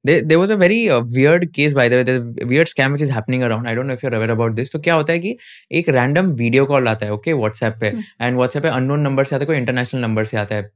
there was a very weird case, by the way. There's a weird scam which is happening around. I don't know if you're aware about this. तो क्या होता है कि एक random video call आता है, okay, WhatsApp पे, and WhatsApp पे अननोन नंबर से आता है, कोई इंटरनेशनल नंबर से आता है,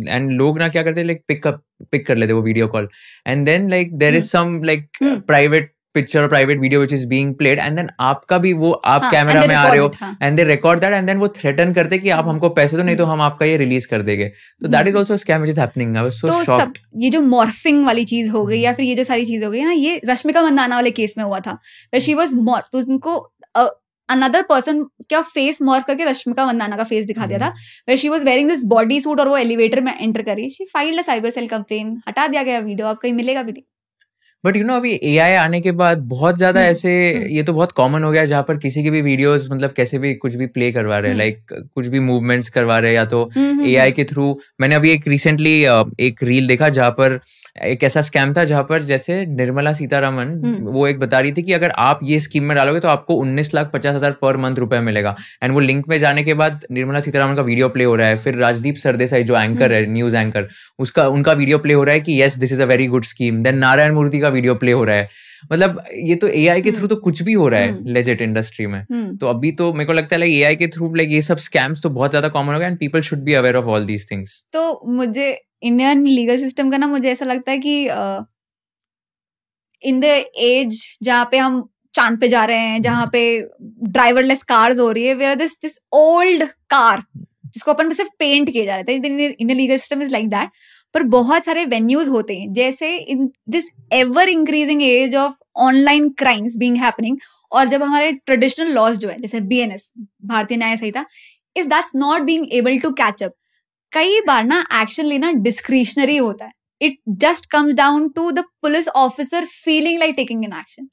एंड लोग ना क्या करते हैं, लाइक पिक कर लेते हैं वो video call, and then like there is some like private picture और private video which is being played, and then आपका भी वो आप कैमरा में आ रहे हो, and they record that, and then वो थ्रेटन करते कि आप हमको पैसे दो, नहीं तो हम आपका ये रिलीज कर देंगे. तो that is also scam which is happening. I was so shocked. ये जो मॉर्फिंग वाली चीज हो गई या फिर ये जो सारी चीज हो गई ना, ये रश्मिका मंदाना वाले केस में हुआ था, वेयर शी वाज मॉर्फ. तो उनको अनदर पर्सन क्या फेस मॉर्फ करके रश्मिका मंदाना का फेस दिखा दिया था, where she was wearing this body suit और वो एलिवेटर में एंटर करी. She filed a cyber cell complain, हटा दिया गया वीडियो, अब कहीं मिलेगा भी नहीं. बट यू नो अभी AI आने के बाद बहुत ज्यादा ऐसे ये तो बहुत कॉमन हो गया जहाँ पर किसी की भी वीडियोस मतलब कैसे भी कुछ भी प्ले करवा रहे हैं, लाइक कुछ भी मूवमेंट्स करवा रहे हैं, या तो AI के थ्रू. मैंने अभी एक रिसेंटली एक रील देखा जहाँ पर एक ऐसा स्कैम था जहाँ पर जैसे निर्मला सीतारमन वो एक बता रही थी कि अगर आप ये स्कीम में डालोगे तो आपको 19,50,000 पर मंथ रुपए मिलेगा, एंड वो लिंक में जाने के बाद निर्मला सीतारमन का वीडियो प्ले हो रहा है, फिर राजदीप सरदेसाई जो एंकर है, न्यूज एंकर, उनका वीडियो प्ले हो रहा है कि yes this is a very good scheme, then Narayana Murthy का वीडियो प्ले हो रहा है. मतलब ये तो AI के थ्रू तो कुछ भी हो रहा है लेजिट इंडस्ट्री में. तो अभी तो मेरे को लगता है लाइक AI के थ्रू लाइक ये सब स्कैम्स तो बहुत ज्यादा कॉमन हो गए, and people should be aware of all these things. तो मुझे इंडियन लीगल सिस्टम का ना मुझे ऐसा लगता है कि इन द एज जहाँ पे हम चांद पे जा रहे हैं, जहाँ पे ड्राइवरलेस कार्स हो रही है, वेयर दिस ओल्ड कार जिसको अपन सिर्फ पेंट किए जा रहे थे, Indian legal system is like that. पर बहुत सारे वेन्यूज होते हैं, जैसे in this ever increasing age of online crimes being happening, और जब हमारे ट्रेडिशनल लॉज जो है जैसे BNS Bharatiya Nyaya Sanhita, if that's not being able to catch up, कई बार ना एक्शन लेना डिस्क्रिशनरी होता है. It just comes down to the police officer feeling like taking an action.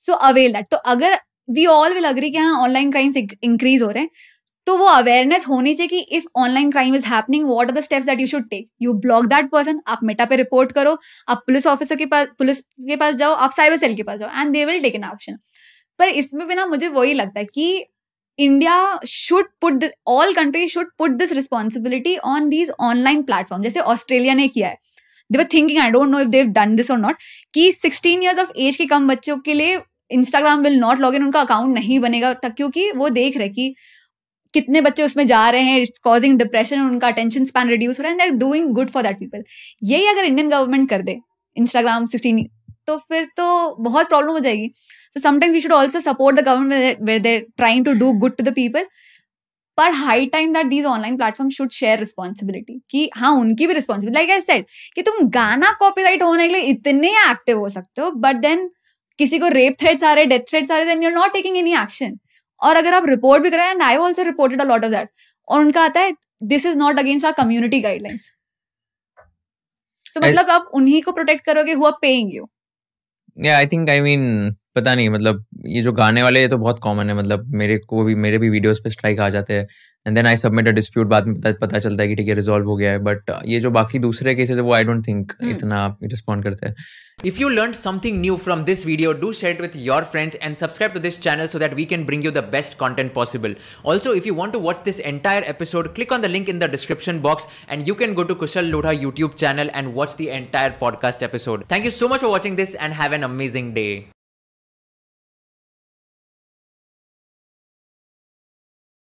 So avail that. तो अगर वी ऑल विल अग्री कि हाँ ऑनलाइन क्राइम्स इंक्रीज हो रहे हैं, तो वो अवेयरनेस होनी चाहिए कि if online crime is happening, what are the steps that you should take. You block that person, आप मेटा पे रिपोर्ट करो, आप पुलिस ऑफिसर के पास जाओ, आप साइबर सेल के पास जाओ, and they will take an action. पर इसमें भी ना मुझे वही लगता है कि India should put, all countries should put this responsibility on these online platform. जैसे ऑस्ट्रेलिया ने किया है, they were thinking, I don't know if they have done this or not, कि 16 ईयर्स ऑफ एज के कम बच्चों के लिए Instagram will not log in, उनका अकाउंट नहीं बनेगा तक, क्योंकि वो देख रहे कि कितने बच्चे उसमें जा रहे हैं, इट्स कॉजिंग डिप्रेशन, उनका अटेंशन स्पैन रिड्यूस हो रहा है, and they are doing good for that people. यही अगर इंडियन गवर्नमेंट कर दे इंस्टाग्राम 16, तो फिर तो बहुत प्रॉब्लम हो जाएगी. So sometimes we should also support the government where they are trying to do good to the people, पर high time that these online platform should share responsibility, कि हाँ उनकी भी रिस्पॉन्सिबिलिटी. लाइक आई सेड कि तुम गाना copyright होने के लिए इतने एक्टिव हो सकते हो, बट देन किसी को रेप थ्रेट्स आ रहे, डेथ थ्रेट्स आ रहे, then you are not taking any action. और अगर आप रिपोर्ट भी करें, and I also reported a lot of that, और उनका आता है this is not against our community guidelines. So मतलब आप उन्हीं को प्रोटेक्ट करोगे हु आर पेइंग यू. या आई थिंक, आई मीन पता नहीं, मतलब ये जो गाने वाले ये तो बहुत कॉमन है. मतलब मेरे भी वीडियोस पे स्ट्राइक आ जाते हैं, and then I submit a dispute, बाद में पता चलता है कि ठीक है रिजॉल्व हो गया है. बट ये जो बाकी दूसरे केसेस है वो आई डोंट थिंक इतना रिस्पॉन्ड करते हैं. If you learned something new from this video, do share it with your friends and subscribe to this channel so that we can bring you the best content possible. Also, if you want to watch this entire episode, click on the link in the description box and you can go to Kushal Lodha YouTube channel and watch the entire podcast episode. Thank you so much for watching this and have an amazing day.